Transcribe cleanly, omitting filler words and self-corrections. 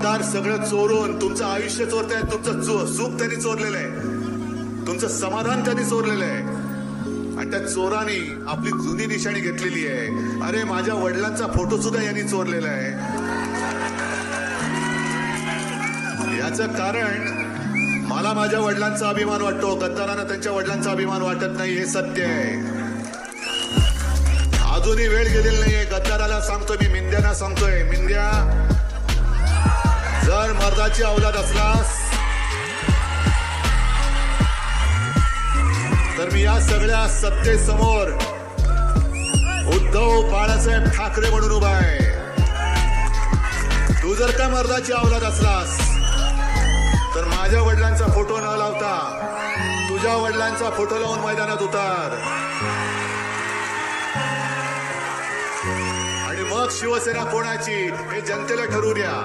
दार सगळं चोरून तुमचं आयुष्य चोरतायत, तुमचं सुख त्यांनी चोरलेलं आहे, तुमचं समाधान त्यांनी चोरलेलं आहे. आणि त्या चोरांनी आपली जुनी निशाणी घेतलेली आहे. अरे माझ्या वडिलांचा फोटो सुद्धा यांनी चोरलेला आहे. याचं कारण मला माझ्या वडिलांचा अभिमान वाटतो, गद्दारांना त्यांच्या वडिलांचा अभिमान वाटत नाही, हे सत्य आहे. अजूनही वेळ गेलेली नाहीये. गद्दाराला सांगतोय मी, मिंद्यांना सांगतोय, मिंद्या जर मर्दाची औलाद असलास तर मी या सगळ्या सत्तेसमोर उद्धव बाळासाहेब ठाकरे म्हणून उभा आहे. तू जर का मर्दाची औलाद असलास तर माझ्या वडिलांचा फोटो न लावता तुझ्या वडिलांचा फोटो लावून मैदानात उतार आणि मग शिवसेना कोणाची हे जनतेला ठरवू द्या.